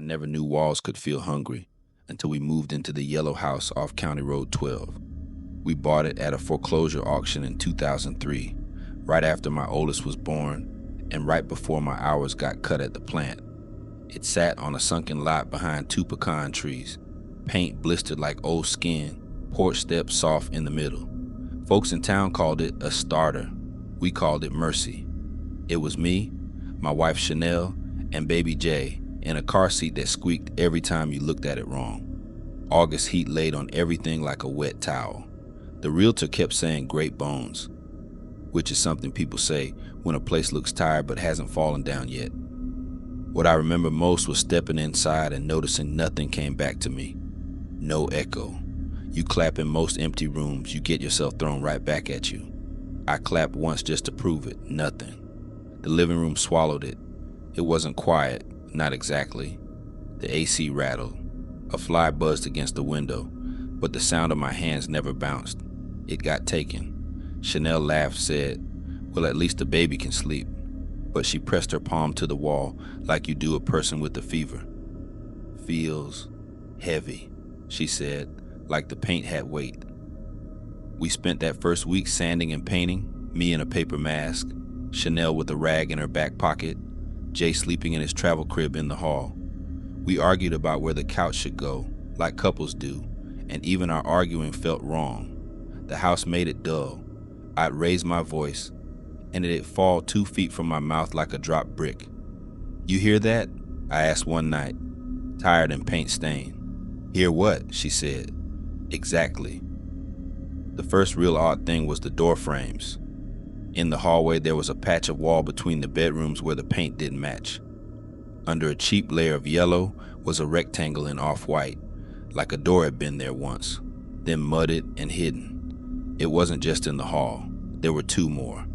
never knew walls could feel hungry until we moved into the yellow house off County Road 12. We bought it at a foreclosure auction in 2003, right after my oldest was born and right before my hours got cut at the plant. It sat on a sunken lot behind 2 pecan trees, paint blistered like old skin, porch steps soft in the middle. Folks in town called it a starter. We called it Mercy. It was me, my wife Chanel, and baby Jay in a car seat that squeaked every time you looked at it wrong. August heat laid on everything like a wet towel. The realtor kept saying great bones, which is something people say when a place looks tired but hasn't fallen down yet. What I remember most was stepping inside and noticing nothing came back to me. No echo. You clap in most empty rooms, you get yourself thrown right back at you. I clapped once just to prove it. Nothing. The living room swallowed it. It wasn't quiet, not exactly. The AC rattled. A fly buzzed against the window, but the sound of my hands never bounced. It got taken. Chanel laughed, said, "Well, at least the baby can sleep." But she pressed her palm to the wall like you do a person with a fever. "Feels heavy," she said, like the paint had weight. We spent that first week sanding and painting, me in a paper mask, Chanel with a rag in her back pocket, Jay sleeping in his travel crib in the hall. We argued about where the couch should go, like couples do, and even our arguing felt wrong. The house made it dull. I'd raise my voice, and it'd fall 2 feet from my mouth like a dropped brick. "You hear that?" I asked one night, tired and paint-stained. "Hear what?" she said. "Exactly." The first real odd thing was the door frames. In the hallway, there was a patch of wall between the bedrooms where the paint didn't match. Under a cheap layer of yellow was a rectangle in off-white, like a door had been there once, then mudded and hidden. It wasn't just in the hall. There were 2 more.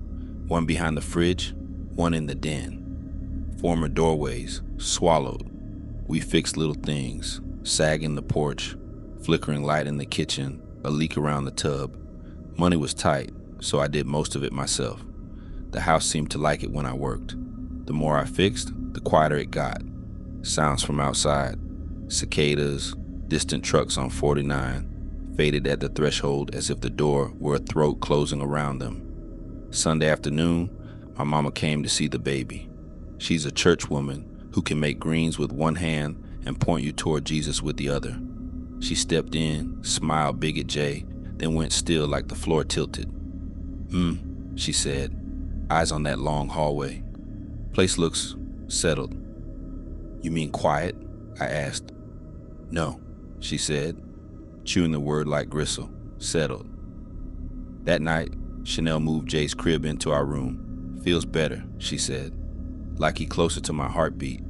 One behind the fridge, one in the den. Former doorways, swallowed. We fixed little things, sag in the porch, flickering light in the kitchen, a leak around the tub. Money was tight, so I did most of it myself. The house seemed to like it when I worked. The more I fixed, the quieter it got. Sounds from outside, cicadas, distant trucks on 49, faded at the threshold as if the door were a throat closing around them. Sunday afternoon, my mama came to see the baby. She's a church woman who can make greens with one hand and point you toward Jesus with the other. She stepped in, smiled big at Jay, then went still like the floor tilted. She said, eyes on that long hallway. "Place looks settled." "You mean quiet?" I asked. "No," she said, chewing the word like gristle. "Settled." That night, Chanel moved Jay's crib into our room. "Feels better," she said, like he closer to my heartbeat.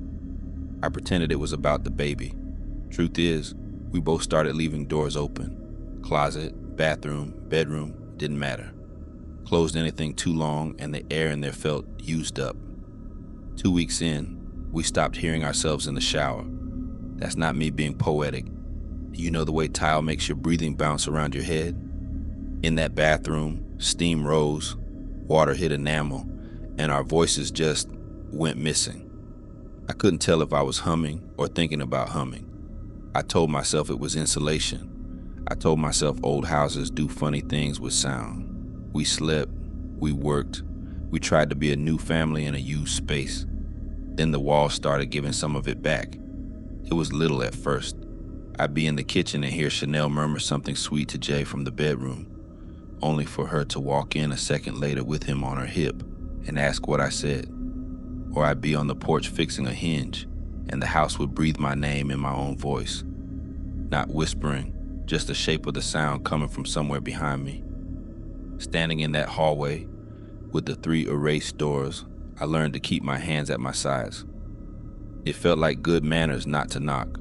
I pretended it was about the baby. Truth is, we both started leaving doors open. Closet, bathroom, bedroom, didn't matter. Closed anything too long and the air in there felt used up. 2 weeks in, we stopped hearing ourselves in the shower. That's not me being poetic. You know the way tile makes your breathing bounce around your head? In that bathroom, steam rose, water hit enamel, and our voices just went missing. I couldn't tell if I was humming or thinking about humming. I told myself it was insulation. I told myself old houses do funny things with sound. We slept, we worked, we tried to be a new family in a used space. Then the walls started giving some of it back. It was little at first. I'd be in the kitchen and hear Chanel murmur something sweet to Jay from the bedroom, only for her to walk in a second later with him on her hip and ask what I said. Or I'd be on the porch fixing a hinge, and the house would breathe my name in my own voice. Not whispering, just the shape of the sound coming from somewhere behind me. Standing in that hallway, with the 3 erased doors, I learned to keep my hands at my sides. It felt like good manners not to knock.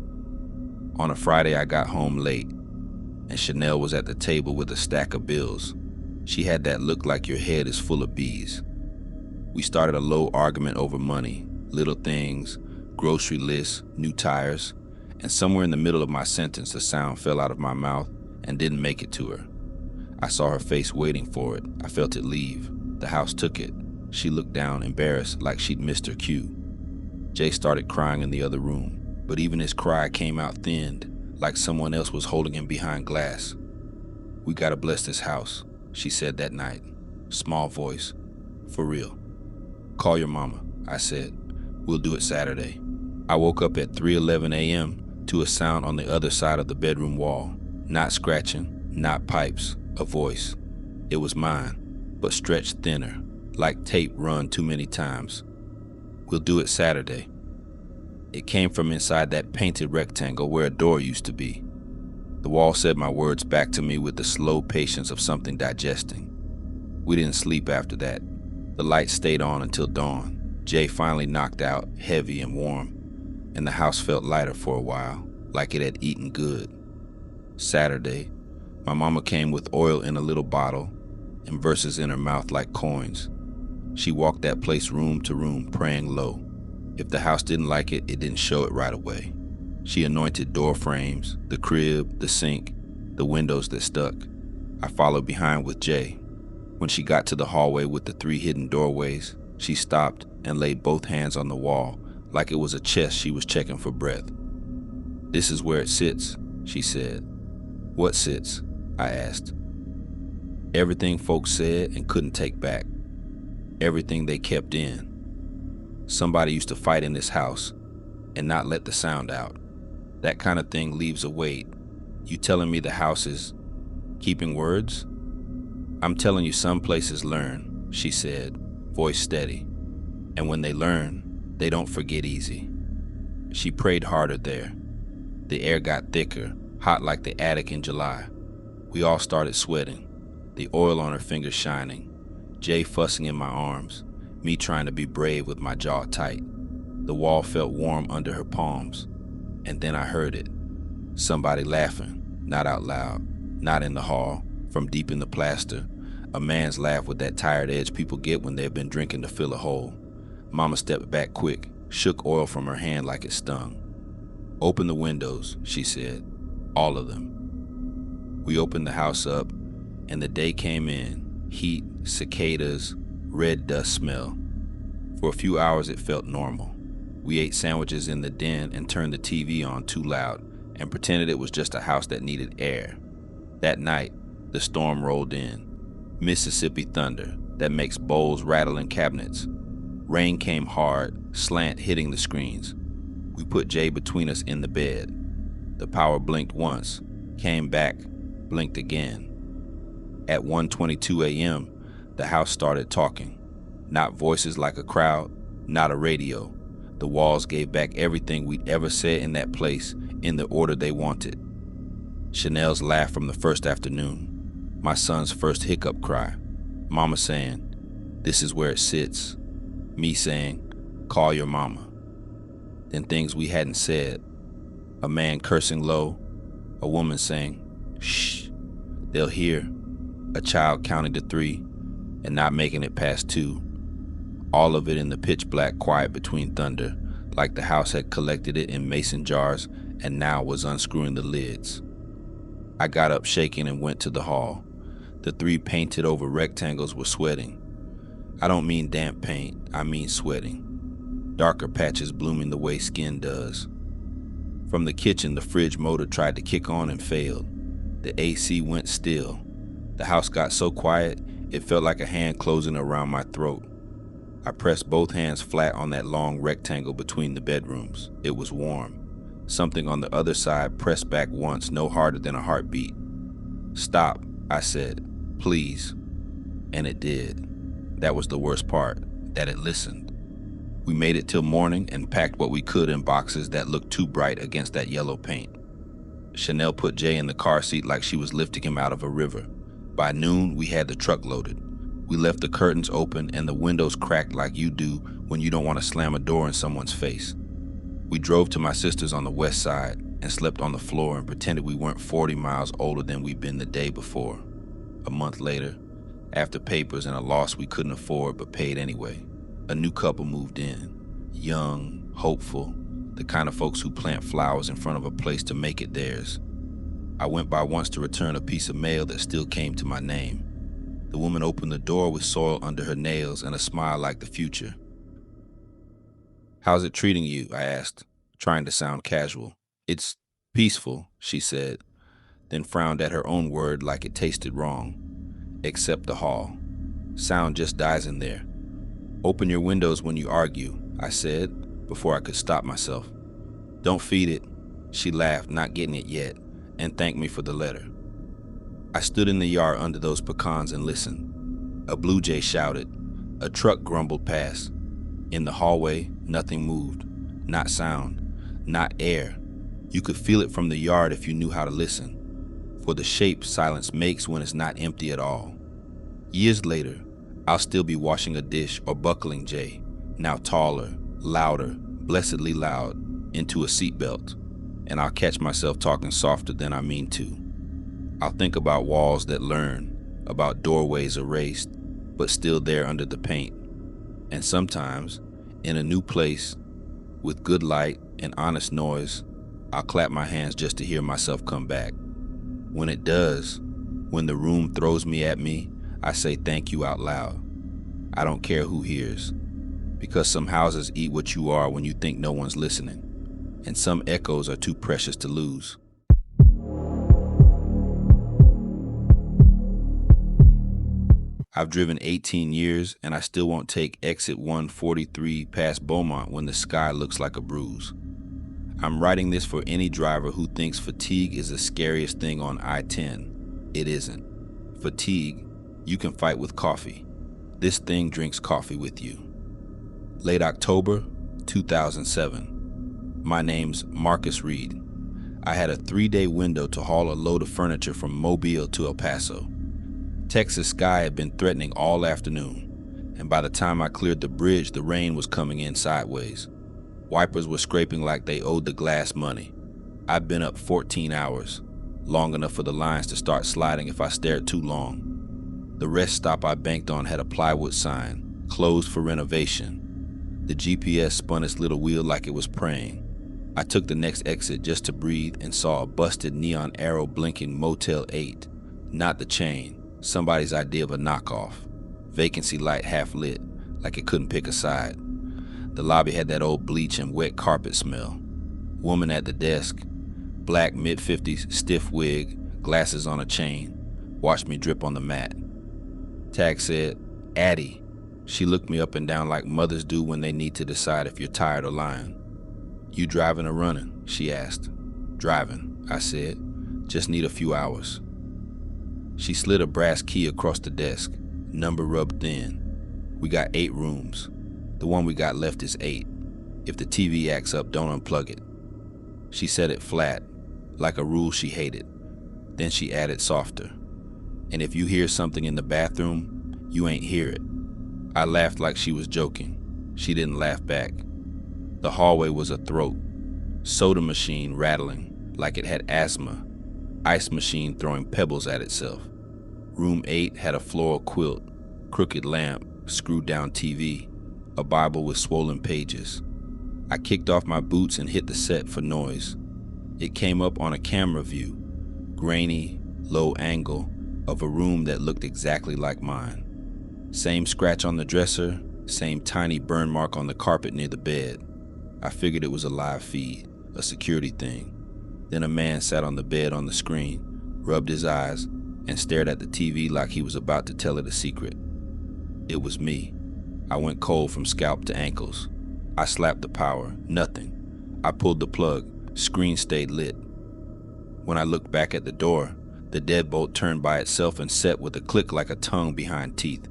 On a Friday, I got home late, and Chanel was at the table with a stack of bills. She had that look like your head is full of bees. We started a low argument over money, little things, grocery lists, new tires, and somewhere in the middle of my sentence, the sound fell out of my mouth and didn't make it to her. I saw her face waiting for it. I felt it leave. The house took it. She looked down, embarrassed, like she'd missed her cue. Jay started crying in the other room. but even his cry came out thinned, like someone else was holding him behind glass. "We gotta bless this house," she said that night. Small voice. "For real." "Call your mama," I said. "We'll do it Saturday." I woke up at 3:11 a.m. to a sound on the other side of the bedroom wall. Not scratching, not pipes, a voice. It was mine, but stretched thinner, like tape run too many times. "We'll do it Saturday." It came from inside that painted rectangle where a door used to be. The wall said my words back to me with the slow patience of something digesting. We didn't sleep after that. The light stayed on until dawn. Jay finally knocked out, heavy and warm, and the house felt lighter for a while, like it had eaten good. Saturday, my mama came with oil in a little bottle and verses in her mouth like coins. She walked that place room to room, praying low. If the house didn't like it, it didn't show it right away. She anointed door frames, the crib, the sink, the windows that stuck. I followed behind with Jay. When she got to the hallway with the 3 hidden doorways, she stopped and laid both hands on the wall like it was a chest she was checking for breath. "This is where it sits," she said. "What sits?" I asked. "Everything folks said and couldn't take back. Everything they kept in. Somebody used to fight in this house and not let the sound out. That kind of thing leaves a weight. You telling me the house is keeping words?" "I'm telling you some places learn," she said, voice steady. "And when they learn, they don't forget easy." She prayed harder there. The air got thicker, hot like the attic in July. We all started sweating, the oil on her fingers shining, Jay fussing in my arms, me trying to be brave with my jaw tight. The wall felt warm under her palms, and then I heard it. Somebody laughing, not out loud, not in the hall, from deep in the plaster. A man's laugh with that tired edge people get when they've been drinking to fill a hole. Mama stepped back quick, shook oil from her hand like it stung. "Open the windows," she said. "All of them." We opened the house up, and the day came in. Heat, cicadas, red dust smell. For a few hours it felt normal. We ate sandwiches in the den and turned the TV on too loud and pretended it was just a house that needed air. That night, the storm rolled in. Mississippi thunder that makes bowls rattle in cabinets. Rain came hard, slant hitting the screens. We put Jay between us in the bed. The power blinked once, came back, blinked again. At 1:22 a.m., the house started talking. Not voices like a crowd, not a radio. The walls gave back everything we'd ever said in that place in the order they wanted. Chanel's laugh from the first afternoon. My son's first hiccup cry. Mama saying, "This is where it sits." Me saying, "Call your mama." Then things we hadn't said. A man cursing low. A woman saying, "Shh, they'll hear." A child counting to 3 and not making it past 2. All of it in the pitch black quiet between thunder, like the house had collected it in mason jars and now was unscrewing the lids. I got up shaking and went to the hall. The 3 painted over rectangles were sweating. I don't mean damp paint, I mean sweating. Darker patches blooming the way skin does. From the kitchen, the fridge motor tried to kick on and failed. The AC went still. The house got so quiet, it felt like a hand closing around my throat. I pressed both hands flat on that long rectangle between the bedrooms. It was warm. Something on the other side pressed back once, no harder than a heartbeat. "Stop," I said, "please." And it did. That was the worst part, that it listened. We made it till morning and packed what we could in boxes that looked too bright against that yellow paint. Chanel put Jay in the car seat like she was lifting him out of a river. By noon, we had the truck loaded. We left the curtains open and the windows cracked like you do when you don't want to slam a door in someone's face. We drove to my sister's on the west side and slept on the floor and pretended we weren't 40 miles older than we'd been the day before. A month later, after papers and a loss we couldn't afford but paid anyway, a new couple moved in. Young, hopeful, the kind of folks who plant flowers in front of a place to make it theirs. I went by once to return a piece of mail that still came to my name. The woman opened the door with soil under her nails and a smile like the future. "How's it treating you?" I asked. trying to sound casual. "It's peaceful," she said, then frowned at her own word like it tasted wrong. "Except the hall. Sound just dies in there." "Open your windows when you argue," I said, before I could stop myself. "Don't feed it," she laughed, not getting it yet, and thanked me for the letter. I stood in the yard under those pecans and listened. A blue jay shouted. A truck grumbled past. In the hallway, nothing moved. Not sound, not air. You could feel it from the yard if you knew how to listen. For the shape silence makes when it's not empty at all. Years later, I'll still be washing a dish or buckling jay, now taller, louder, blessedly loud, into a seatbelt, and I'll catch myself talking softer than I mean to. I'll think about walls that learn, about doorways erased, but still there under the paint. And sometimes, in a new place, with good light and honest noise, I'll clap my hands just to hear myself come back. When it does, when the room throws me at me, I say thank you out loud. I don't care who hears, because some houses eat what you are when you think no one's listening, and some echoes are too precious to lose. I've driven 18 years, and I still won't take exit 143 past Beaumont when the sky looks like a bruise. I'm writing this for any driver who thinks fatigue is the scariest thing on I-10. It isn't. Fatigue, you can fight with coffee. This thing drinks coffee with you. Late October, 2007. My name's Marcus Reed. I had a 3-day window to haul a load of furniture from Mobile to El Paso. Texas sky had been threatening all afternoon, and by the time I cleared the bridge, the rain was coming in sideways. Wipers were scraping like they owed the glass money. I'd been up 14 hours, long enough for the lines to start sliding if I stared too long. The rest stop I banked on had a plywood sign, closed for renovation. The GPS spun its little wheel like it was praying. I took the next exit just to breathe and saw a busted neon arrow blinking Motel 8. Not the chain. Somebody's idea of a knockoff. Vacancy light half lit, like it couldn't pick a side. The lobby had that old bleach and wet carpet smell. Woman at the desk, black mid-50s, stiff wig, glasses on a chain, watched me drip on the mat. Tag said, "Addie." She looked me up and down like mothers do when they need to decide if you're tired or lying. "You driving or running?" she asked. "Driving," I said. "Just need a few hours." She slid a brass key across the desk, number rubbed thin. "We got 8 rooms. The one we got left is 8. If the TV acts up, don't unplug it." She said it flat, like a rule she hated. Then she added softer, "And if you hear something in the bathroom, you ain't hear it." I laughed like she was joking. She didn't laugh back. The hallway was a throat. Soda machine rattling like it had asthma. Ice machine throwing pebbles at itself. Room 8 had a floral quilt, crooked lamp, screwed down TV, a Bible with swollen pages. I kicked off my boots and hit the set for noise. It came up on a camera view, grainy, low angle, of a room that looked exactly like mine. Same scratch on the dresser, same tiny burn mark on the carpet near the bed. I figured it was a live feed, a security thing. Then a man sat on the bed on the screen, rubbed his eyes, and stared at the TV like he was about to tell it a secret. It was me. I went cold from scalp to ankles. I slapped the power. Nothing. I pulled the plug. Screen stayed lit. When I looked back at the door, the deadbolt turned by itself and set with a click like a tongue behind teeth.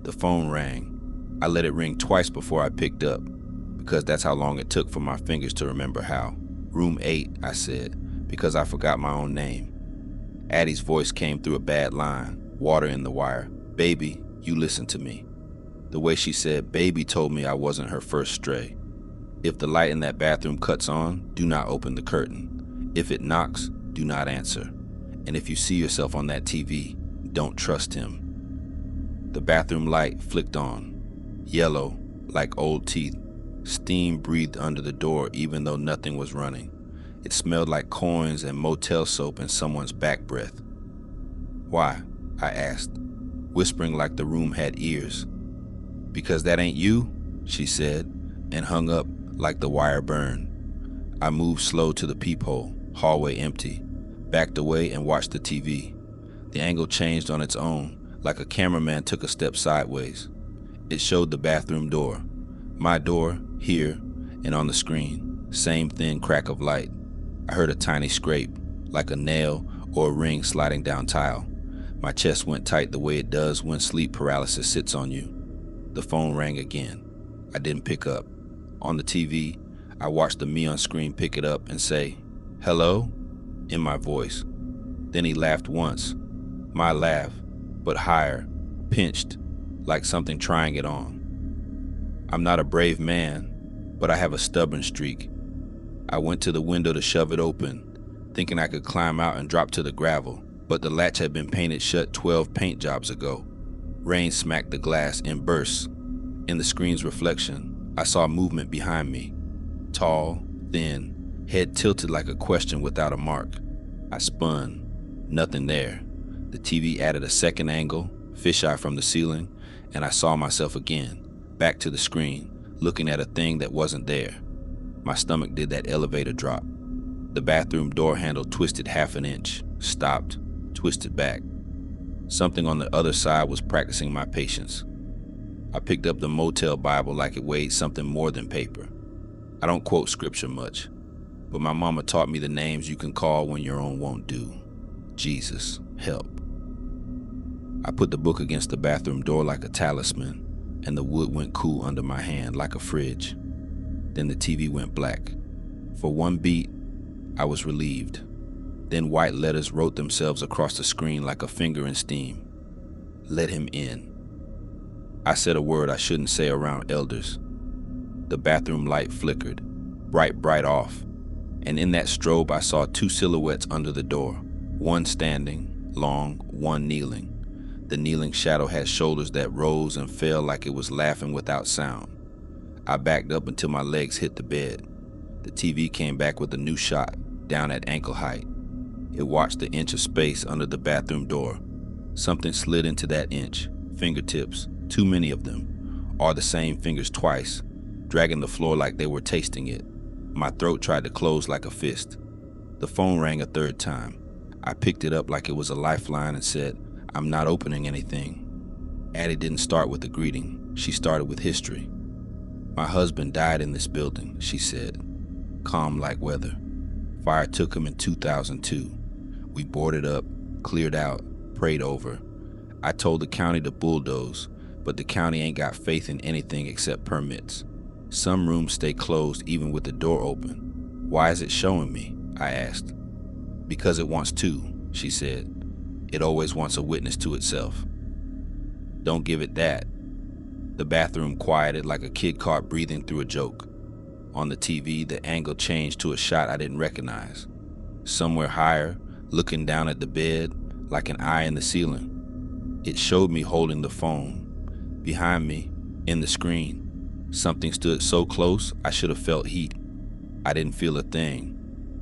The phone rang. I let it ring twice before I picked up, because that's how long it took for my fingers to remember how. "Room 8, I said, because I forgot my own name. Addie's voice came through a bad line, water in the wire. "Baby, you listen to me." The way she said baby told me I wasn't her first stray. If the light in that bathroom cuts on, do not open the curtain. If it knocks, do not answer. And if you see yourself on that TV, don't trust him. The bathroom light flicked on. Yellow, like old teeth. Steam breathed under the door even though nothing was running. It smelled like coins and motel soap and someone's back breath. "Why?" I asked, whispering like the room had ears. "Because that ain't you," she said, and hung up like the wire burned. I moved slow to the peephole, hallway empty, backed away and watched the TV. The angle changed on its own, like a cameraman took a step sideways. It showed the bathroom door. My door, here, and on the screen, same thin crack of light. I heard a tiny scrape, like a nail or a ring sliding down tile. My chest went tight the way it does when sleep paralysis sits on you. The phone rang again. I didn't pick up. On the TV, I watched the me on screen pick it up and say, "Hello?" in my voice. Then he laughed once. My laugh, but higher, pinched, like something trying it on. I'm not a brave man, but I have a stubborn streak. I went to the window to shove it open, thinking I could climb out and drop to the gravel, but the latch had been painted shut 12 paint jobs ago. Rain smacked the glass in bursts. In the screen's reflection, I saw movement behind me. Tall, thin, head tilted like a question without a mark. I spun. Nothing there. The TV added a second angle, fisheye from the ceiling, and I saw myself again, back to the screen, looking at a thing that wasn't there. My stomach did that elevator drop. The bathroom door handle twisted half an inch, stopped, twisted back. Something on the other side was practicing my patience. I picked up the Motel Bible like it weighed something more than paper. I don't quote scripture much, but my mama taught me the names you can call when your own won't do. Jesus, help. I put the book against the bathroom door like a talisman, and the wood went cool under my hand like a fridge. Then the TV went black. For one beat, I was relieved. Then white letters wrote themselves across the screen like a finger in steam. Let him in. I said a word I shouldn't say around elders. The bathroom light flickered, bright off, and in that strobe I saw two silhouettes under the door, one standing, long, one kneeling. The kneeling shadow had shoulders that rose and fell like it was laughing without sound. I backed up until my legs hit the bed. The TV came back with a new shot, down at ankle height. It watched the inch of space under the bathroom door. Something slid into that inch, fingertips, too many of them, or the same fingers twice, dragging the floor like they were tasting it. My throat tried to close like a fist. The phone rang a third time. I picked it up like it was a lifeline and said, "I'm not opening anything." Addie didn't start with a greeting. She started with history. "My husband died in this building," she said, calm like weather. "Fire took him in 2002. We boarded up, cleared out, prayed over. I told the county to bulldoze, but the county ain't got faith in anything except permits. Some rooms stay closed even with the door open. Why is it showing me?" I asked. "Because it wants to," she said. "It always wants a witness to itself." "Don't give it that." The bathroom quieted like a kid caught breathing through a joke. On the TV, the angle changed to a shot I didn't recognize. Somewhere higher, looking down at the bed, like an eye in the ceiling. It showed me holding the phone. Behind me, in the screen, something stood so close I should have felt heat. I didn't feel a thing.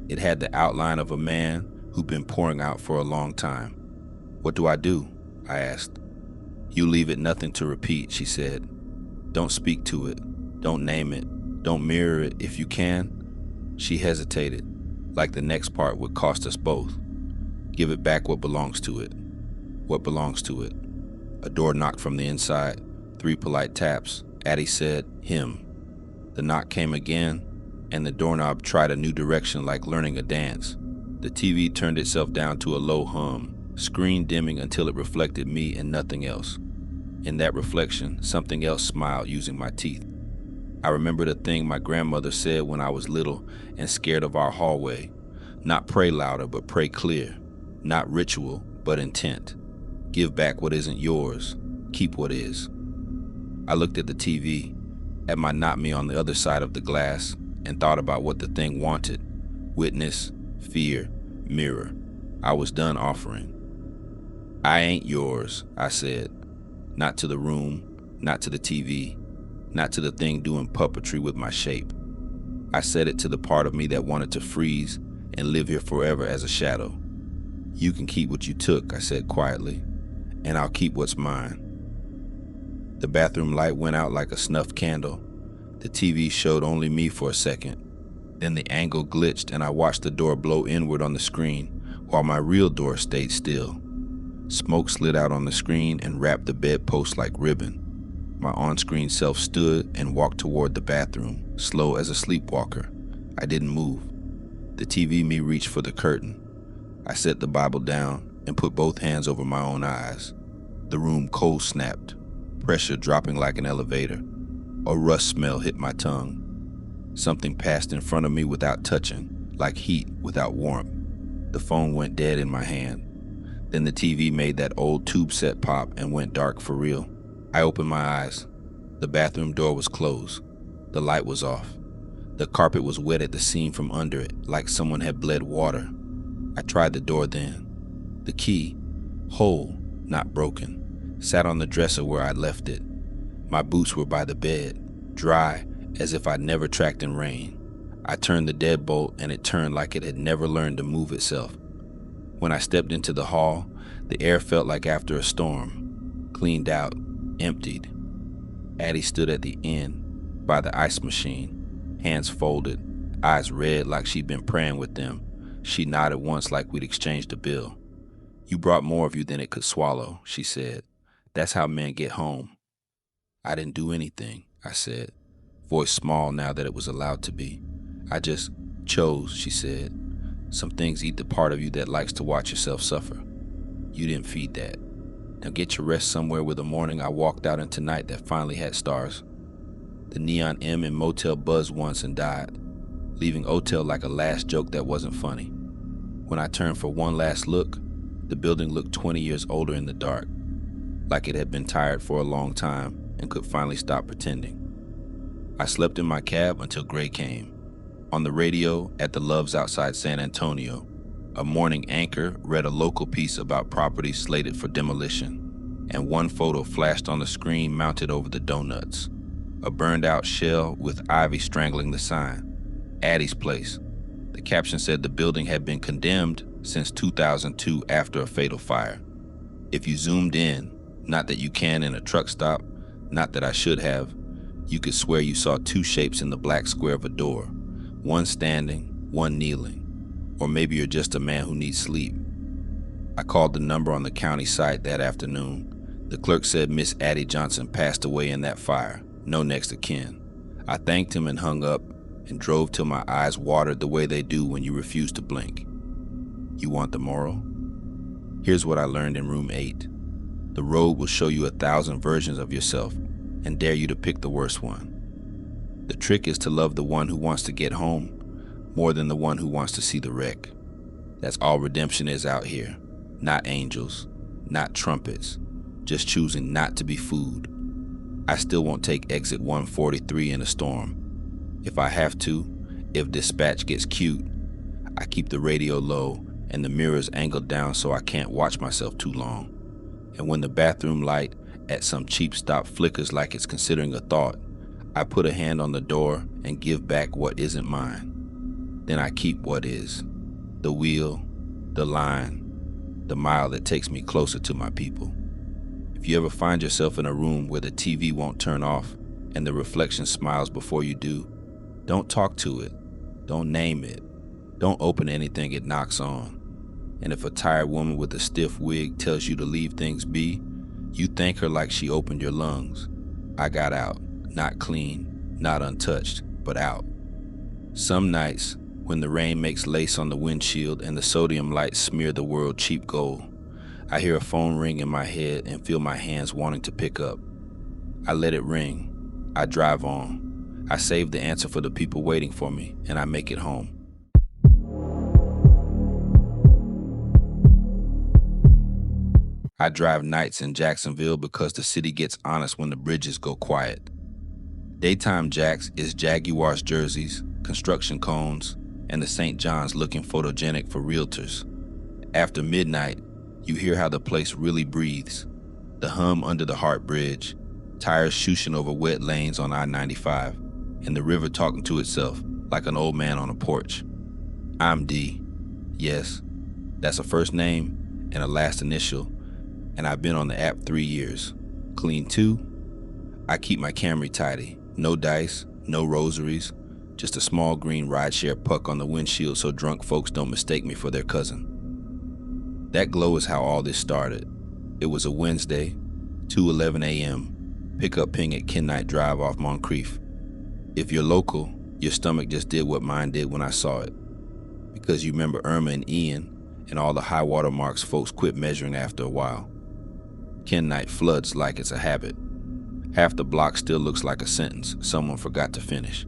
It had the outline of a man who'd been pouring out for a long time. "What do I do?" I asked. "You leave it nothing to repeat," she said. "Don't speak to it. Don't name it. Don't mirror it if you can." She hesitated, like the next part would cost us both. "Give it back what belongs to it." "What belongs to it?" A door knocked from the inside. 3 polite taps. Addie said, "Him." The knock came again, and the doorknob tried a new direction like learning a dance. The TV turned itself down to a low hum, screen dimming until it reflected me and nothing else. In that reflection, something else smiled using my teeth. I remembered a thing my grandmother said when I was little and scared of our hallway. Not pray louder, but pray clear. Not ritual, but intent. Give back what isn't yours. Keep what is. I looked at the TV, at my not me on the other side of the glass, and thought about what the thing wanted. Witness, fear, mirror. I was done offering. "I ain't yours," I said. Not to the room, not to the TV, not to the thing doing puppetry with my shape. I said it to the part of me that wanted to freeze and live here forever as a shadow. "You can keep what you took," I said quietly, "and I'll keep what's mine." The bathroom light went out like a snuffed candle. The TV showed only me for a second. Then the angle glitched and I watched the door blow inward on the screen while my real door stayed still. Smoke slid out on the screen and wrapped the bedpost like ribbon. My on-screen self stood and walked toward the bathroom, slow as a sleepwalker. I didn't move. The TV me reached for the curtain. I set the Bible down and put both hands over my own eyes. The room cold snapped, pressure dropping like an elevator. A rust smell hit my tongue. Something passed in front of me without touching, like heat without warmth. The phone went dead in my hand. Then the TV made that old tube set pop and went dark for real. I opened my eyes. The bathroom door was closed. The light was off. The carpet was wet at the seam from under it, like someone had bled water. I tried the door then. The key, whole, not broken, sat on the dresser where I'd left it. My boots were by the bed, dry as if I'd never tracked in rain. I turned the deadbolt and it turned like it had never learned to move itself. When I stepped into the hall, the air felt like after a storm, cleaned out, emptied. Addie stood at the end, by the ice machine, hands folded, eyes red like she'd been praying with them. She nodded once like we'd exchanged a bill. "You brought more of you than it could swallow," she said. "That's how men get home." "I didn't do anything," I said, voice small now that it was allowed to be. "I just chose," she said. "Some things eat the part of you that likes to watch yourself suffer. You didn't feed that. Now get your rest somewhere where the morning I walked out into night that finally had stars." The neon M in Motel buzzed once and died, leaving Otel like a last joke that wasn't funny. When I turned for one last look, the building looked 20 years older in the dark, like it had been tired for a long time and could finally stop pretending. I slept in my cab until gray came. On the radio at the Loves outside San Antonio, a morning anchor read a local piece about properties slated for demolition, and one photo flashed on the screen mounted over the donuts. A burned-out shell with ivy strangling the sign. Addie's place. The caption said the building had been condemned since 2002 after a fatal fire. If you zoomed in, not that you can in a truck stop, not that I should have, you could swear you saw two shapes in the black square of a door, one standing, one kneeling. Or maybe you're just a man who needs sleep. I called the number on the county site that afternoon. The clerk said Miss Addie Johnson passed away in that fire, no next of kin. I thanked him and hung up and drove till my eyes watered the way they do when you refuse to blink. You want the moral? Here's what I learned in room 8. The road will show you 1,000 versions of yourself and dare you to pick the worst one. The trick is to love the one who wants to get home more than the one who wants to see the wreck. That's all redemption is out here. Not angels, not trumpets, just choosing not to be food. I still won't take exit 143 in a storm. If I have to, if dispatch gets cute, I keep the radio low and the mirrors angled down so I can't watch myself too long. And when the bathroom light at some cheap stop flickers like it's considering a thought, I put a hand on the door and give back what isn't mine. Then I keep what is. The wheel, the line, the mile that takes me closer to my people. If you ever find yourself in a room where the TV won't turn off and the reflection smiles before you do, don't talk to it. Don't name it. Don't open anything it knocks on. And if a tired woman with a stiff wig tells you to leave things be, you thank her like she opened your lungs. I got out, not clean, not untouched, but out. Some nights, when the rain makes lace on the windshield and the sodium lights smear the world cheap gold, I hear a phone ring in my head and feel my hands wanting to pick up. I let it ring. I drive on. I save the answer for the people waiting for me, and I make it home. I drive nights in Jacksonville because the city gets honest when the bridges go quiet. Daytime Jacks is Jaguars jerseys, construction cones, and the St. John's looking photogenic for realtors. After midnight, you hear how the place really breathes. The hum under the Hart Bridge, tires shooshing over wet lanes on I-95, and the river talking to itself like an old man on a porch. I'm D. Yes, that's a first name and a last initial, and I've been on the app 3 years. Clean too? I keep my Camry tidy. No dice, no rosaries, Just a small green rideshare puck on the windshield so drunk folks don't mistake me for their cousin. That glow is how all this started. It was a Wednesday, 2:11 a.m., pickup ping at Kennight Drive off Moncrief. If you're local, your stomach just did what mine did when I saw it. Because you remember Irma and Ian and all the high water marks folks quit measuring after a while. Kennight floods like it's a habit. Half the block still looks like a sentence someone forgot to finish.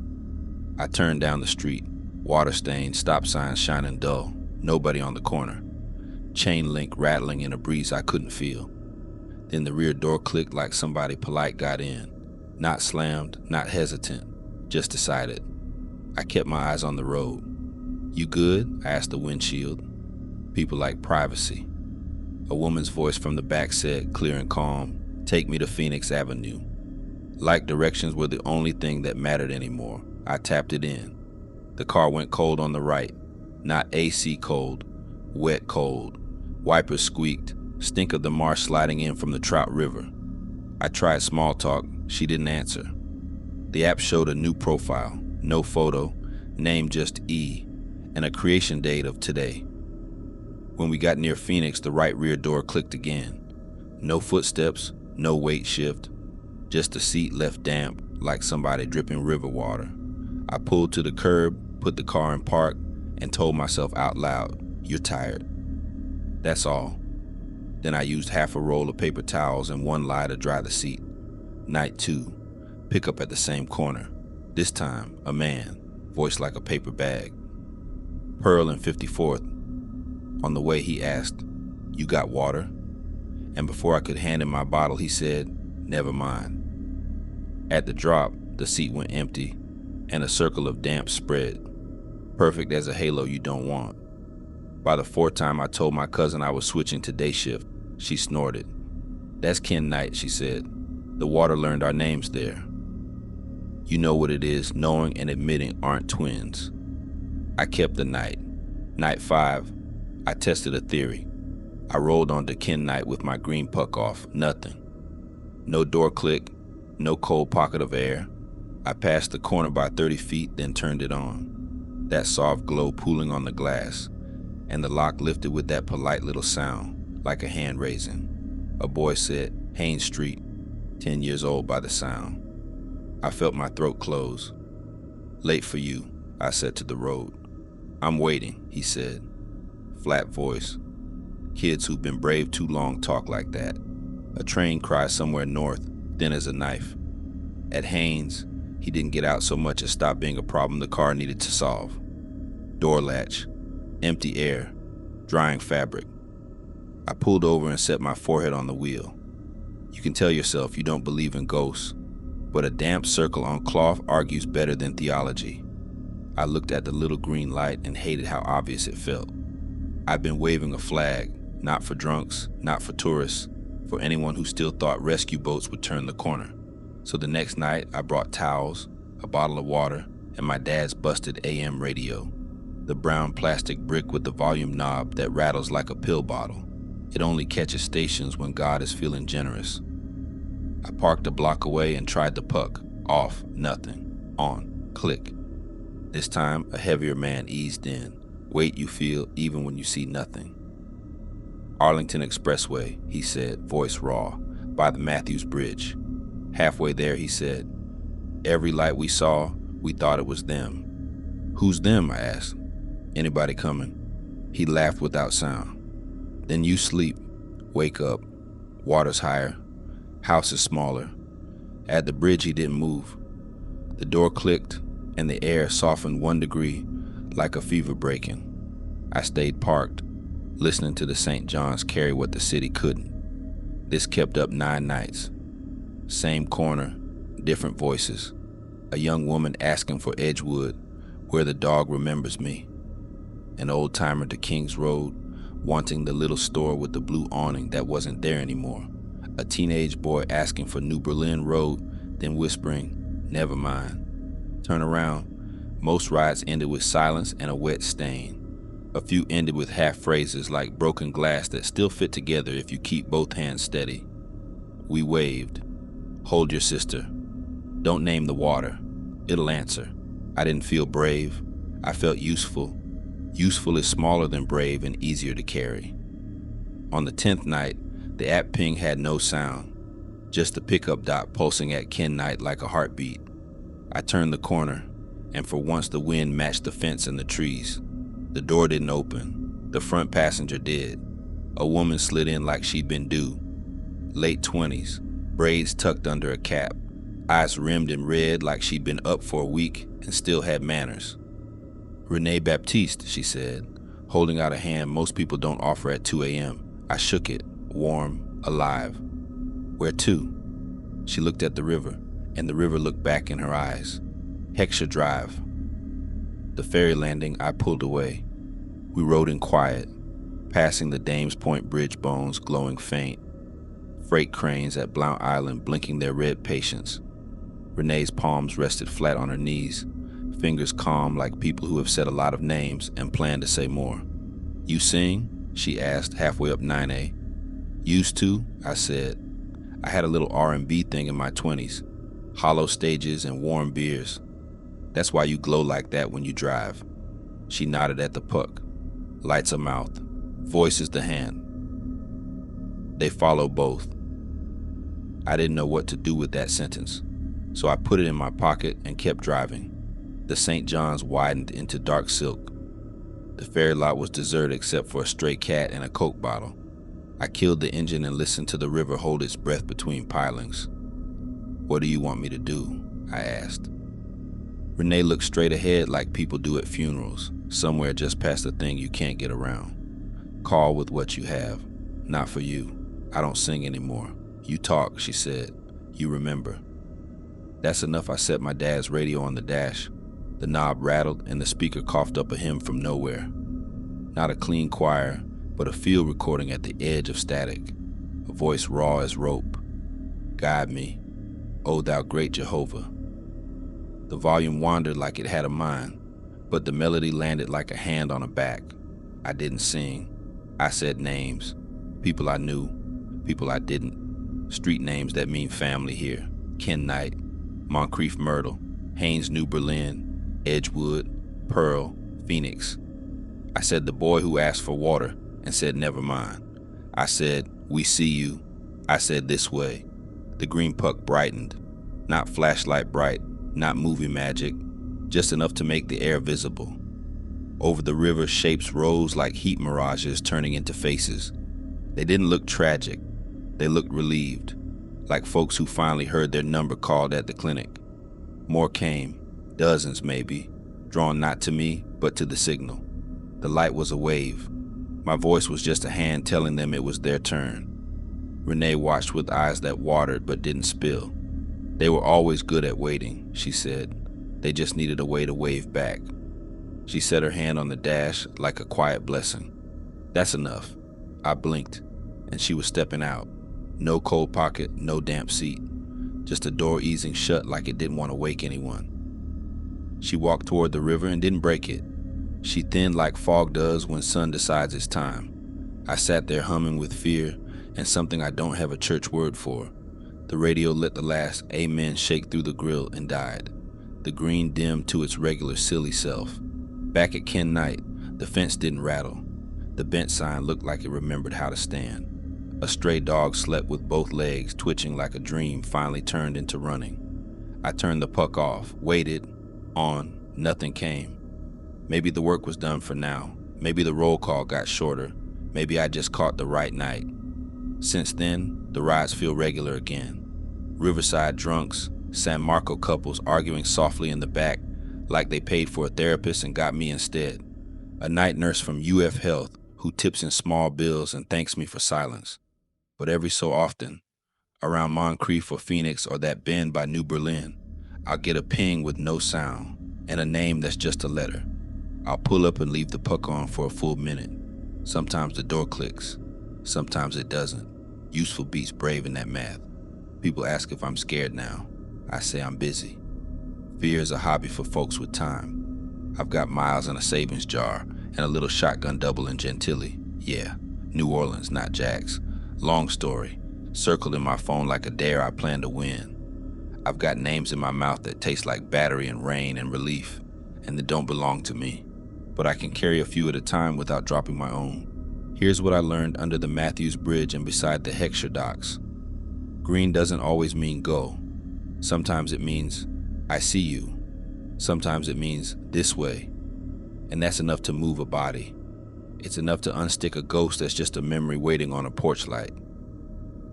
I turned down the street, water stained, stop signs shining dull, nobody on the corner. Chain link rattling in a breeze I couldn't feel. Then the rear door clicked like somebody polite got in. Not slammed, not hesitant, just decided. I kept my eyes on the road. "You good?" I asked the windshield. People like privacy. A woman's voice from the back said, clear and calm, "Take me to Phoenix Avenue." Like directions were the only thing that mattered anymore. I tapped it in. The car went cold on the right. Not AC cold, wet cold. Wipers squeaked, stink of the marsh sliding in from the Trout River. I tried small talk, she didn't answer. The app showed a new profile, no photo, name just E, and a creation date of today. When we got near Phoenix, the right rear door clicked again. No footsteps, no weight shift, just a seat left damp like somebody dripping river water. I pulled to the curb, put the car in park, and told myself out loud, "You're tired." That's all. Then I used half a roll of paper towels and one lie to dry the seat. Night 2, pick up at the same corner. This time, a man, voice like a paper bag. Pearl and 54th. On the way, he asked, "You got water?" And before I could hand him my bottle, he said, "Never mind." At the drop, the seat went empty, and a circle of damp spread, perfect as a halo you don't want. By the 4th time I told my cousin I was switching to day shift, she snorted. "That's Kennight," she said. "The water learned our names there." You know what it is, knowing and admitting aren't twins. I kept the night. Night 5, I tested a theory. I rolled onto Kennight with my green puck off, nothing. No door click, no cold pocket of air. I passed the corner by 30 feet, then turned it on. That soft glow pooling on the glass, and the lock lifted with that polite little sound, like a hand raising. A boy said, "Haynes Street," 10 years old by the sound. I felt my throat close. "Late for you," I said to the road. "I'm waiting," he said. Flat voice. Kids who've been brave too long talk like that. A train cries somewhere north, thin as a knife. At Haynes, he didn't get out so much as stop being a problem the car needed to solve. Door latch. Empty air, drying fabric. I pulled over and set my forehead on the wheel. You can tell yourself you don't believe in ghosts, but a damp circle on cloth argues better than theology. I looked at the little green light and hated how obvious it felt. I'd been waving a flag, not for drunks, not for tourists, for anyone who still thought rescue boats would turn the corner. So the next night, I brought towels, a bottle of water, and my dad's busted AM radio. The brown plastic brick with the volume knob that rattles like a pill bottle. It only catches stations when God is feeling generous. I parked a block away and tried the puck. Off, nothing. On, click. This time, a heavier man eased in. Weight you feel even when you see nothing. "Arlington Expressway," he said, voice raw, "by the Matthews Bridge." Halfway there, he said, "Every light we saw, we thought it was them." "Who's them?" I asked. "Anybody coming?" He laughed without sound. "Then you sleep, wake up, water's higher, house is smaller." At the bridge he didn't move. The door clicked and the air softened 1 degree like a fever breaking. I stayed parked, listening to the St. John's carry what the city couldn't. This kept up 9 nights. Same corner, different voices. A young woman asking for Edgewood, where the dog remembers me. An old-timer to Kings Road, wanting the little store with the blue awning that wasn't there anymore. A teenage boy asking for New Berlin Road, then whispering, "Never mind." Turn around. Most rides ended with silence and a wet stain. A few ended with half phrases like broken glass that still fit together if you keep both hands steady. We waved. "Hold your sister. Don't name the water. It'll answer." I didn't feel brave. I felt useful. Useful is smaller than brave and easier to carry. On the 10th night, the app ping had no sound, just the pickup dot pulsing at Ken night like a heartbeat. I turned the corner, and for once the wind matched the fence and the trees. The door didn't open. The front passenger did. A woman slid in like she'd been due. Late 20s, braids tucked under a cap, eyes rimmed in red like she'd been up for a week and still had manners. "Renee Baptiste," she said, holding out a hand most people don't offer at 2 a.m. I shook it, warm, alive. "Where to?" She looked at the river, and the river looked back in her eyes. "Heckscher Drive." The ferry landing, I pulled away. We rode in quiet, passing the Dames Point Bridge bones glowing faint. Freight cranes at Blount Island blinking their red patience. Renee's palms rested flat on her knees, fingers calm like people who have said a lot of names and plan to say more. "You sing?" she asked halfway up 9A. "Used to," I said. I had a little R&B thing in my 20s, hollow stages and warm beers. "That's why you glow like that when you drive." She nodded at the puck. Light's a mouth, voice is the hand. They follow both. I didn't know what to do with that sentence, so I put it in my pocket and kept driving. The St. John's widened into dark silk. The ferry lot was deserted except for a stray cat and a Coke bottle. I killed the engine and listened to the river hold its breath between pilings. "What do you want me to do?" I asked. Renee looked straight ahead like people do at funerals, somewhere just past the thing you can't get around. "Call with what you have. Not for you. I don't sing anymore. You talk," she said. "You remember." That's enough. I set my dad's radio on the dash. The knob rattled and the speaker coughed up a hymn from nowhere. Not a clean choir, but a field recording at the edge of static. A voice raw as rope. "Guide me, O thou great Jehovah." The volume wandered like it had a mind, but the melody landed like a hand on a back. I didn't sing. I said names. People I knew, people I didn't. Street names that mean family here. Ken Knight, Moncrief Myrtle, Haynes New Berlin, Edgewood, Pearl, Phoenix. I said the boy who asked for water and said never mind. I said, "We see you." I said this way. The green puck brightened. Not flashlight bright, not movie magic, just enough to make the air visible. Over the river, shapes rose like heat mirages turning into faces. They didn't look tragic. They looked relieved, like folks who finally heard their number called at the clinic. More came, dozens maybe, drawn not to me, but to the signal. The light was a wave. My voice was just a hand telling them it was their turn. Renee watched with eyes that watered but didn't spill. "They were always good at waiting," she said. "They just needed a way to wave back." She set her hand on the dash like a quiet blessing. "That's enough." I blinked, and she was stepping out. No cold pocket, no damp seat. Just a door easing shut like it didn't want to wake anyone. She walked toward the river and didn't break it. She thinned like fog does when sun decides it's time. I sat there humming with fear and something I don't have a church word for. The radio let the last amen shake through the grill and died. The green dimmed to its regular silly self. Back at Ken Knight, the fence didn't rattle. The bent sign looked like it remembered how to stand. A stray dog slept with both legs twitching like a dream finally turned into running. I turned the puck off, waited, on, nothing came. Maybe the work was done for now. Maybe the roll call got shorter. Maybe I just caught the right night. Since then, the rides feel regular again. Riverside drunks, San Marco couples arguing softly in the back like they paid for a therapist and got me instead. A night nurse from UF Health who tips in small bills and thanks me for silence. But every so often, around Moncrief or Phoenix or that bend by New Berlin, I'll get a ping with no sound and a name that's just a letter. I'll pull up and leave the puck on for a full minute. Sometimes the door clicks, sometimes it doesn't. Useful beats brave in that math. People ask if I'm scared now. I say I'm busy. Fear is a hobby for folks with time. I've got miles in a savings jar and a little shotgun double in Gentilly. Yeah, New Orleans, not Jax. Long story, circled in my phone like a dare I plan to win. I've got names in my mouth that taste like battery and rain and relief. and they don't belong to me, but I can carry a few at a time without dropping my own. Here's what I learned under the Matthews Bridge and beside the Heckscher docks. Green doesn't always mean go. Sometimes it means, I see you. Sometimes it means this way. And that's enough to move a body. It's enough to unstick a ghost that's just a memory waiting on a porch light.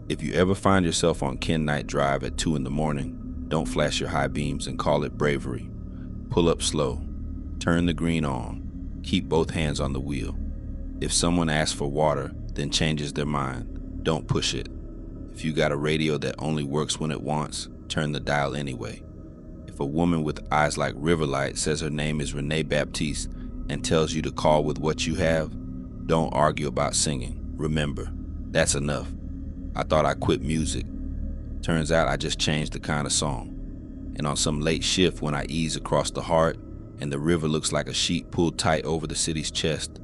If you ever find yourself on Ken Knight Drive at 2 a.m, don't flash your high beams and call it bravery. Pull up slow. Turn the green on. Keep both hands on the wheel. If someone asks for water, then changes their mind, don't push it. If you got a radio that only works when it wants, turn the dial anyway. If a woman with eyes like Riverlight says her name is Renee Baptiste and tells you to call with what you have, don't argue about singing. Remember, that's enough. I thought I quit music. Turns out I just changed the kind of song. And on some late shift when I ease across the heart and the river looks like a sheet pulled tight over the city's chest,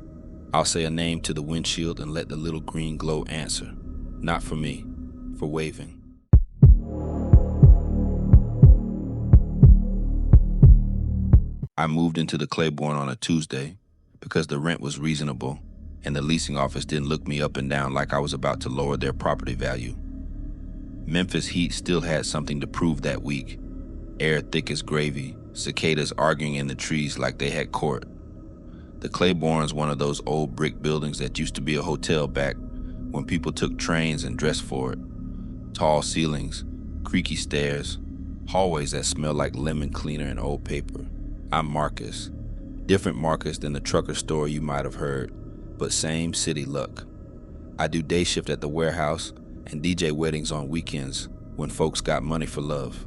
I'll say a name to the windshield and let the little green glow answer. Not for me, for waving. I moved into the Claiborne on a Tuesday because the rent was reasonable and the leasing office didn't look me up and down like I was about to lower their property value. Memphis heat still had something to prove that week. Air thick as gravy, cicadas arguing in the trees like they had court. The Claiborne's one of those old brick buildings that used to be a hotel back when people took trains and dressed for it. Tall ceilings, creaky stairs, hallways that smell like lemon cleaner and old paper. I'm Marcus. Different Marcus than the trucker story you might have heard, but same city luck. I do day shift at the warehouse and DJ weddings on weekends when folks got money for love.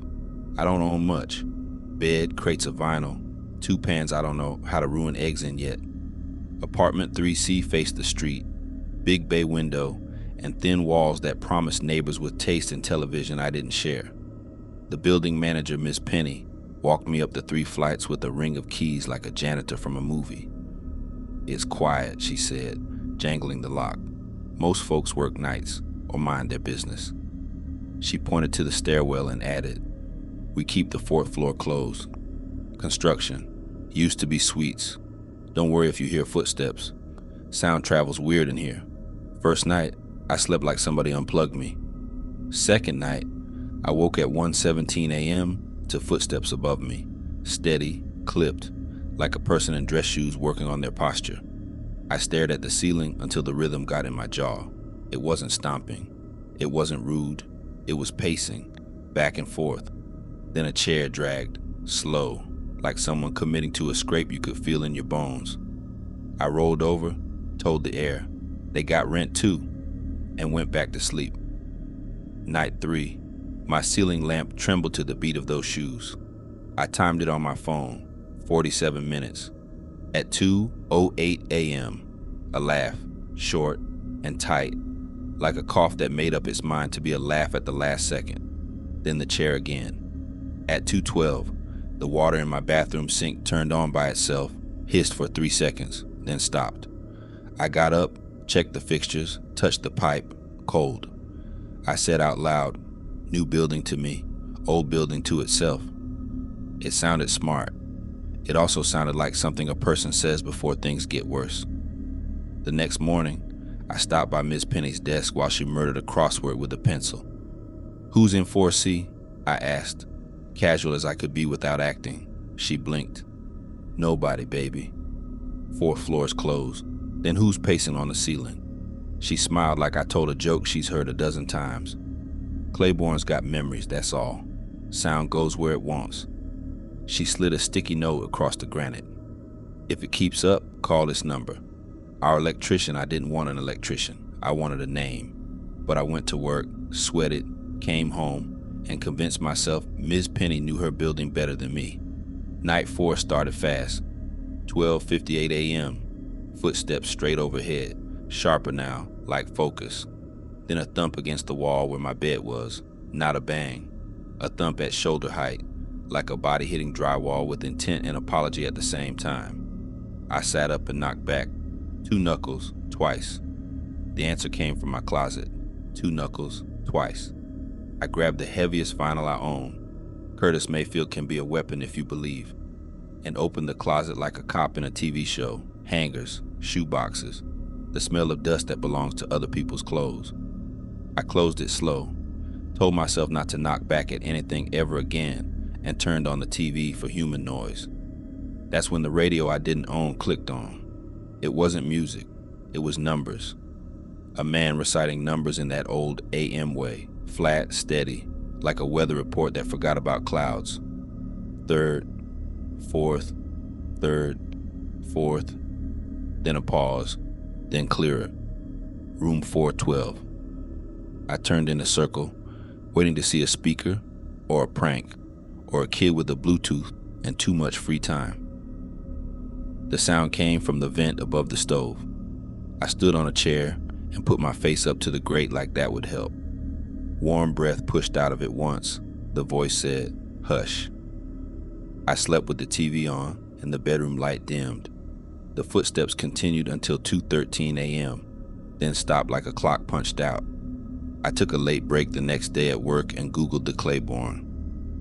I don't own much. Bed, crates of vinyl, 2 pans I don't know how to ruin eggs in yet. Apartment 3C faced the street, big bay window, and thin walls that promised neighbors with taste in television I didn't share. The building manager, Miss Penny, walked me up the 3 flights with a ring of keys like a janitor from a movie. It's quiet, she said, jangling the lock. Most folks work nights or mind their business. She pointed to the stairwell and added, we keep the 4th floor closed. Construction. Used to be suites. Don't worry if you hear footsteps. Sound travels weird in here. First night, I slept like somebody unplugged me. Second night, I woke at 1:17 a.m. to footsteps above me, steady, clipped, like a person in dress shoes working on their posture. I stared at the ceiling until the rhythm got in my jaw. It wasn't stomping. It wasn't rude. It was pacing, back and forth. Then a chair dragged, slow, like someone committing to a scrape you could feel in your bones. I rolled over, told the air, they got rent too, and went back to sleep. Night 3, my ceiling lamp trembled to the beat of those shoes. I timed it on my phone, 47 minutes. At 2:08 a.m., a laugh, short and tight, like a cough that made up its mind to be a laugh at the last second. Then the chair again. At 2:12, the water in my bathroom sink turned on by itself, hissed for 3 seconds, then stopped. I got up, checked the fixtures, touched the pipe, cold. I said out loud, new building to me, old building to itself. It sounded smart. It also sounded like something a person says before things get worse. The next morning, I stopped by Miss Penny's desk while she murdered a crossword with a pencil. Who's in 4C? I asked, casual as I could be without acting. She blinked. Nobody, baby. 4 floors closed. Then who's pacing on the ceiling? She smiled like I told a joke she's heard a dozen times. Claiborne's got memories, that's all. Sound goes where it wants. She slid a sticky note across the granite. If it keeps up, call this number. Our electrician, I didn't want an electrician. I wanted a name. But I went to work, sweated, came home, and convinced myself Ms. Penny knew her building better than me. Night 4 started fast. 12:58 a.m. Footsteps straight overhead, sharper now, like focus. Then a thump against the wall where my bed was, not a bang. A thump at shoulder height, like a body hitting drywall with intent and apology at the same time. I sat up and knocked back. 2 knuckles, twice. The answer came from my closet. 2 knuckles, twice. I grabbed the heaviest vinyl I own. Curtis Mayfield can be a weapon if you believe. and opened the closet like a cop in a TV show. Hangers, shoe boxes, the smell of dust that belongs to other people's clothes. I closed it slow, told myself not to knock back at anything ever again, and turned on the TV for human noise. That's when the radio I didn't own clicked on. It wasn't music, it was numbers. A man reciting numbers in that old AM way, flat, steady, like a weather report that forgot about clouds. Third, fourth, third, fourth, then a pause, then clearer. Room 412. I turned in a circle, waiting to see a speaker, or a prank, or a kid with a Bluetooth and too much free time. The sound came from the vent above the stove. I stood on a chair and put my face up to the grate like that would help. Warm breath pushed out of it once. The voice said, "Hush." I slept with the TV on and the bedroom light dimmed. The footsteps continued until 2:13 a.m., then stopped like a clock punched out. I took a late break the next day at work and Googled the Claiborne.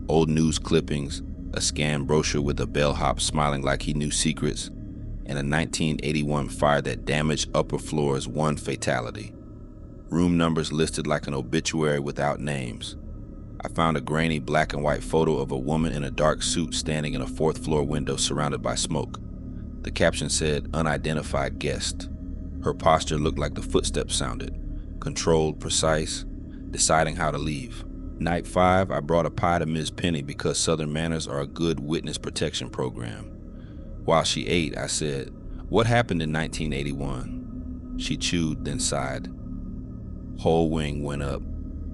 Old news clippings, a scanned brochure with a bellhop smiling like he knew secrets, and a 1981 fire that damaged upper floors, one fatality. Room numbers listed like an obituary without names. I found a grainy black and white photo of a woman in a dark suit standing in a fourth floor window surrounded by smoke. The caption said, "Unidentified guest." Her posture looked like the footsteps sounded, controlled, precise, deciding how to leave. Night 5, I brought a pie to Ms. Penny because Southern manners are a good witness protection program. While she ate, I said, "What happened in 1981? She chewed, then sighed. Whole wing went up.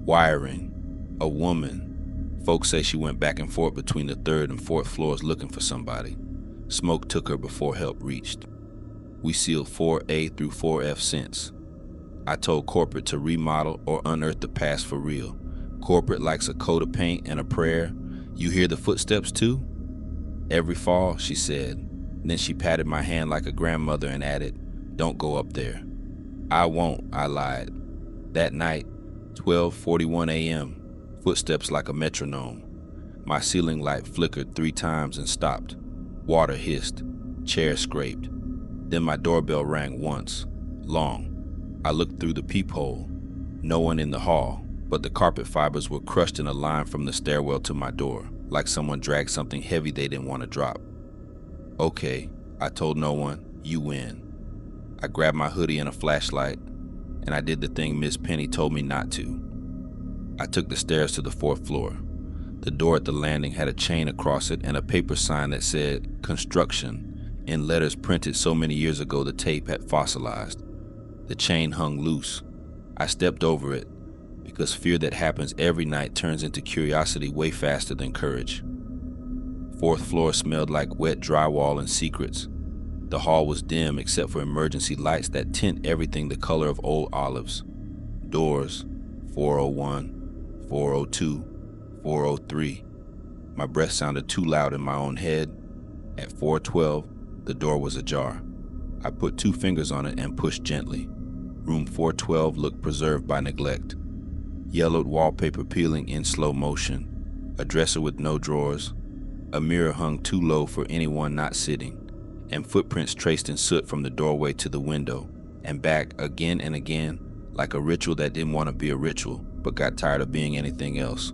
Wiring. A woman. Folks say she went back and forth between the 3rd and 4th floors looking for somebody. Smoke took her before help reached. We sealed 4A through 4F since. I told corporate to remodel or unearth the past for real. Corporate likes a coat of paint and a prayer. You hear the footsteps too?" "Every fall," she said. Then she patted my hand like a grandmother and added, "Don't go up there." "I won't," I lied. That night, 12:41 a.m., footsteps like a metronome. My ceiling light flickered 3 times and stopped. Water hissed. Chair scraped. Then my doorbell rang once. Long. I looked through the peephole. No one in the hall, but the carpet fibers were crushed in a line from the stairwell to my door, like someone dragged something heavy they didn't want to drop. "Okay," I told no one, "you win." I grabbed my hoodie and a flashlight, and I did the thing Miss Penny told me not to. I took the stairs to the 4th floor. The door at the landing had a chain across it and a paper sign that said, "Construction," in letters printed so many years ago the tape had fossilized. The chain hung loose. I stepped over it, because fear that happens every night turns into curiosity way faster than courage. 4th floor smelled like wet drywall and secrets. The hall was dim except for emergency lights that tint everything the color of old olives. Doors, 401, 402, 403. My breath sounded too loud in my own head. At 412, the door was ajar. I put 2 fingers on it and pushed gently. Room 412 looked preserved by neglect. Yellowed wallpaper peeling in slow motion. A dresser with no drawers. A mirror hung too low for anyone not sitting, and footprints traced in soot from the doorway to the window, and back again and again, like a ritual that didn't want to be a ritual, but got tired of being anything else.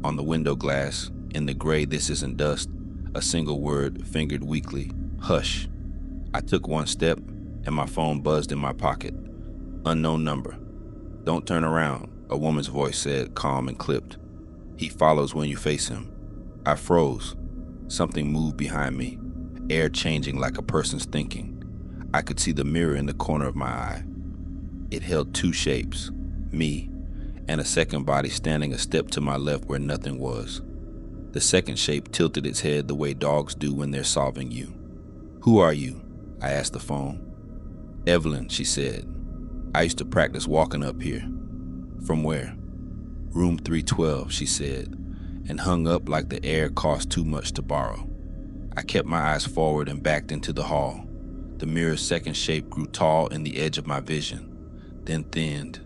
On the window glass, in the gray "This Isn't Dust," a single word fingered weakly, "Hush." I took 1 step, and my phone buzzed in my pocket. Unknown number. "Don't turn around," a woman's voice said, calm and clipped. "He follows when you face him." I froze. Something moved behind me, air changing like a person's thinking. I could see the mirror in the corner of my eye. It held 2 shapes, me, and a second body standing a step to my left where nothing was. The second shape tilted its head the way dogs do when they're solving you. "Who are you?" I asked the phone. "Evelyn," she said. "I used to practice walking up here." "From where?" "Room 312, she said, and hung up like the air cost too much to borrow. I kept my eyes forward and backed into the hall. The mirror's second shape grew tall in the edge of my vision, then thinned.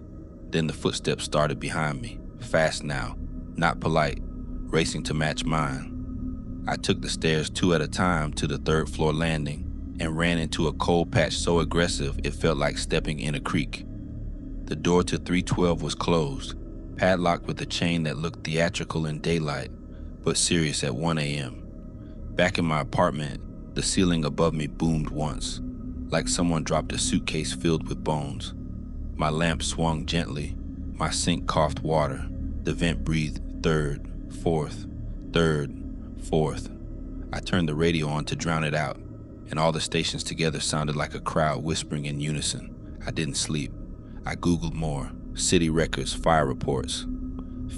Then the footsteps started behind me, fast now, not polite, racing to match mine. I took the stairs 2 at a time to the 3rd floor landing and ran into a cold patch so aggressive it felt like stepping in a creek. The door to 312 was closed, padlocked with a chain that looked theatrical in daylight, but serious at 1 a.m. Back in my apartment, the ceiling above me boomed once, like someone dropped a suitcase filled with bones. My lamp swung gently, my sink coughed water, the vent breathed 3rd, 4th, 3rd, 4th. I turned the radio on to drown it out, and all the stations together sounded like a crowd whispering in unison. I didn't sleep. I Googled more. City records, fire reports.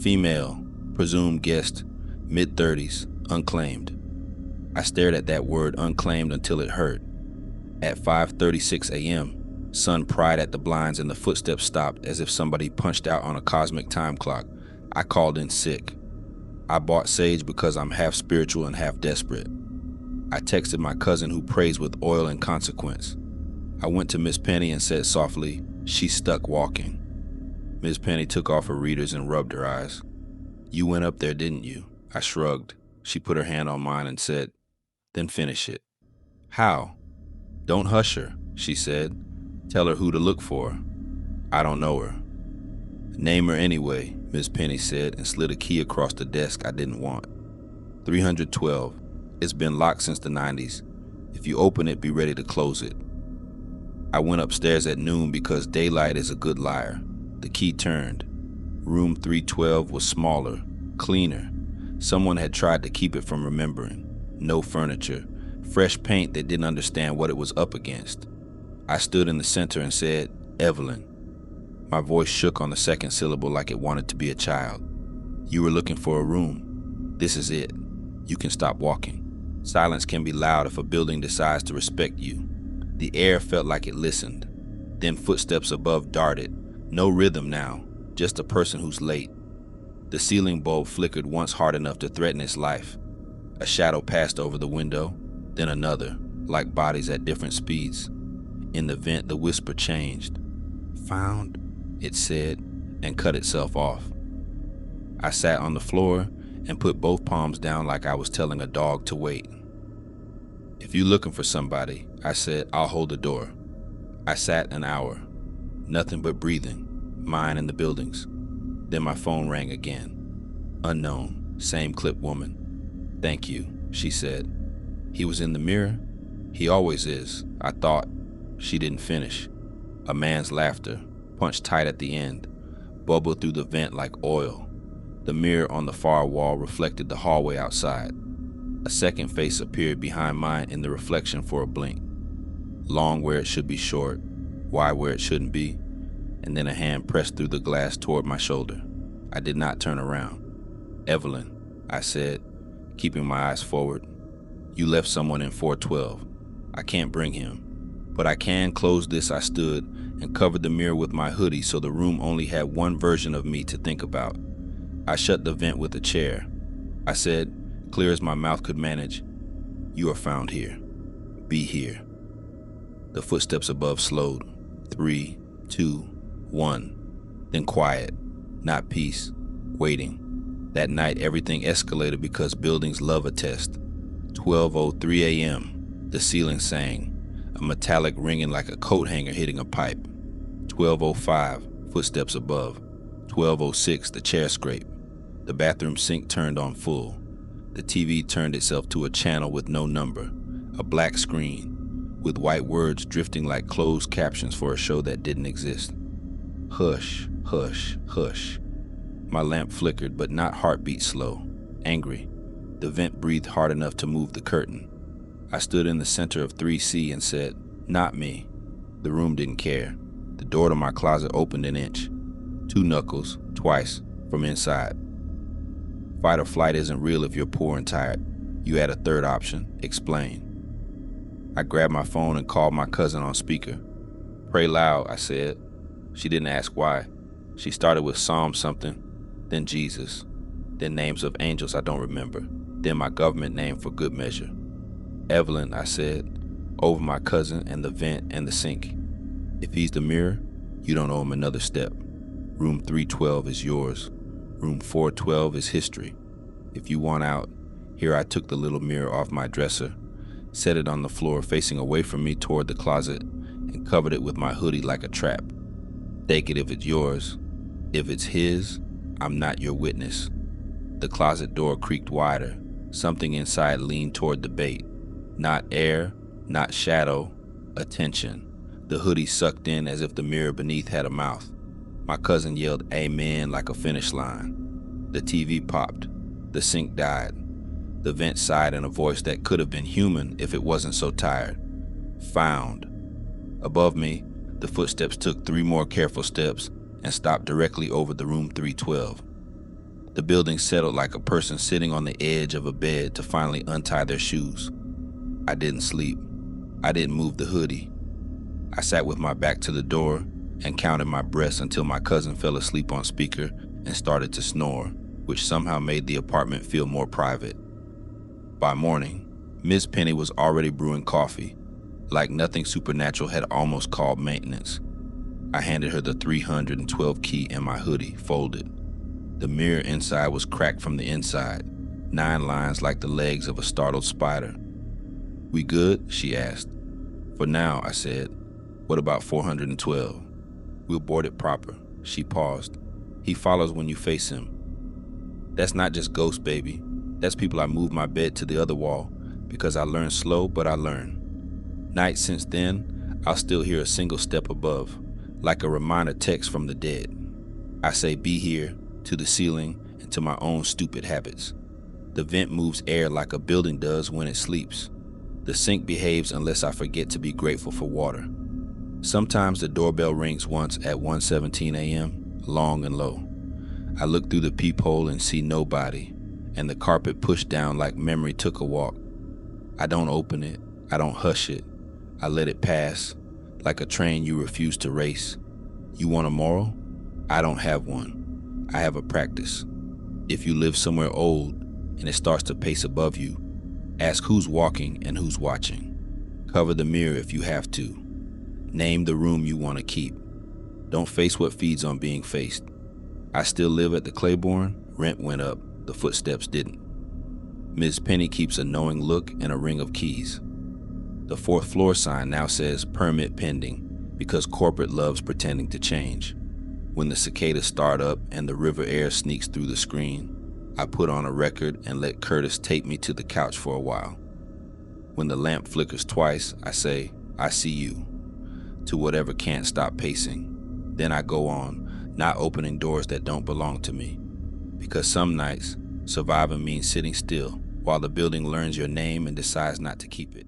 Female, presumed guest, mid-30s, unclaimed. I stared at that word unclaimed until it hurt. At 5:36 a.m., sun pried at the blinds and the footsteps stopped as if somebody punched out on a cosmic time clock. I called in sick. I bought sage because I'm half spiritual and half desperate. I texted my cousin who prays with oil and consequence. I went to Miss Penny and said softly, "She's stuck walking." Miss Penny took off her readers and rubbed her eyes. "You went up there, didn't you?" I shrugged. She put her hand on mine and said, "Then finish it." "How?" "Don't hush her," she said. "Tell her who to look for." "I don't know her." "Name her anyway," Miss Penny said and slid a key across the desk I didn't want. 312. It's been locked since the 90s. If you open it, be ready to close it. I went upstairs at noon because daylight is a good liar. The key turned. Room 312 was smaller, cleaner. Someone had tried to keep it from remembering. No furniture, fresh paint that didn't understand what it was up against. I stood in the center and said, "Evelyn." My voice shook on the second syllable like it wanted to be a child. "You were looking for a room. This is it. You can stop walking." Silence can be loud if a building decides to respect you. The air felt like it listened. Then footsteps above darted. No rhythm now, just a person who's late. The ceiling bulb flickered once hard enough to threaten its life. A shadow passed over the window, then another, like bodies at different speeds. In the vent, the whisper changed. "Found," it said, and cut itself off. I sat on the floor and put both palms down like I was telling a dog to wait. "If you're looking for somebody," I said, "I'll hold the door." I sat an hour. Nothing but breathing, mine and the buildings. Then my phone rang again. Unknown, same clip woman. "Thank you," she said. "He was in the mirror?" "He always is, I thought." She didn't finish. A man's laughter, punched tight at the end, bubbled through the vent like oil. The mirror on the far wall reflected the hallway outside. A second face appeared behind mine in the reflection for a blink. Long where it should be short, wide where it shouldn't be, and then a hand pressed through the glass toward my shoulder. I did not turn around. "Evelyn," I said, keeping my eyes forward. "You left someone in 412. I can't bring him, but I can close this." I stood and covered the mirror with my hoodie so the room only had one version of me to think about. I shut the vent with a chair. I said, clear as my mouth could manage, "You are found here. Be here." The footsteps above slowed. 3, 2, 1. Then quiet. Not peace. Waiting. That night everything escalated because buildings love a test. 12:03 a.m. The ceiling sang, a metallic ringing like a coat hanger hitting a pipe. 12:05. Footsteps above. 12:06. The chair scrape. The bathroom sink turned on full. The TV turned itself to a channel with no number, a black screen, with white words drifting like closed captions for a show that didn't exist. Hush, hush, hush. My lamp flickered, but not heartbeat slow, angry. The vent breathed hard enough to move the curtain. I stood in the center of 3C and said, "Not me." The room didn't care. The door to my closet opened an inch. 2 knuckles, twice, from inside. Fight or flight isn't real if you're poor and tired. You had a third option. Explain. I grabbed my phone and called my cousin on speaker. "Pray loud," I said. She didn't ask why. She started with Psalm something, then Jesus, then names of angels I don't remember, then my government name for good measure. "Evelyn," I said, over my cousin and the vent and the sink. "If he's the mirror, you don't owe him another step. Room 312 is yours. Room 412 is history. If you want out, Here I took the little mirror off my dresser, set it on the floor facing away from me toward the closet, and covered it with my hoodie like a trap. Take it if it's yours. If it's his, I'm not your witness. The closet door creaked wider. Something inside leaned toward the bait. Not air, not shadow, attention. The hoodie sucked in as if the mirror beneath had a mouth. My cousin yelled amen like a finish line. The TV popped. The sink died. The vent sighed in a voice that could have been human if it wasn't so tired. Found. Above me, the footsteps took 3 more careful steps and stopped directly over the room 312. The building settled like a person sitting on the edge of a bed to finally untie their shoes. I didn't sleep. I didn't move the hoodie. I sat with my back to the door and counted my breaths until my cousin fell asleep on speaker and started to snore, which somehow made the apartment feel more private. By morning, Miss Penny was already brewing coffee, like nothing supernatural had almost called maintenance. I handed her the 312 key and my hoodie, folded. The mirror inside was cracked from the inside, 9 lines like the legs of a startled spider. "We good?" she asked. "For now," I said. "What about 412? We'll board it proper." She paused. "He follows when you face him." "That's not just ghosts, baby. That's people I move my bed to the other wall, because I learn slow, but I learn. Nights since then, I'll still hear a single step above, like a reminder text from the dead. I say be here, to the ceiling, and to my own stupid habits. The vent moves air like a building does when it sleeps. The sink behaves unless I forget to be grateful for water. Sometimes the doorbell rings once at 1:17 a.m., long and low. I look through the peephole and see nobody, and the carpet pushed down like memory took a walk. I don't open it, I don't hush it, I let it pass, like a train you refuse to race. You want a moral? I don't have one. I have a practice. If you live somewhere old and it starts to pace above you, ask who's walking and who's watching. Cover the mirror if you have to. Name the room you want to keep. Don't face what feeds on being faced. I still live at the Claiborne. Rent went up. The footsteps didn't. Ms. Penny keeps a knowing look and a ring of keys. The 4th floor sign now says permit pending because corporate loves pretending to change. When the cicadas start up and the river air sneaks through the screen, I put on a record and let Curtis tape me to the couch for a while. When the lamp flickers twice, I say, I see you, to whatever can't stop pacing. Then I go on, not opening doors that don't belong to me. Because some nights, surviving means sitting still while the building learns your name and decides not to keep it.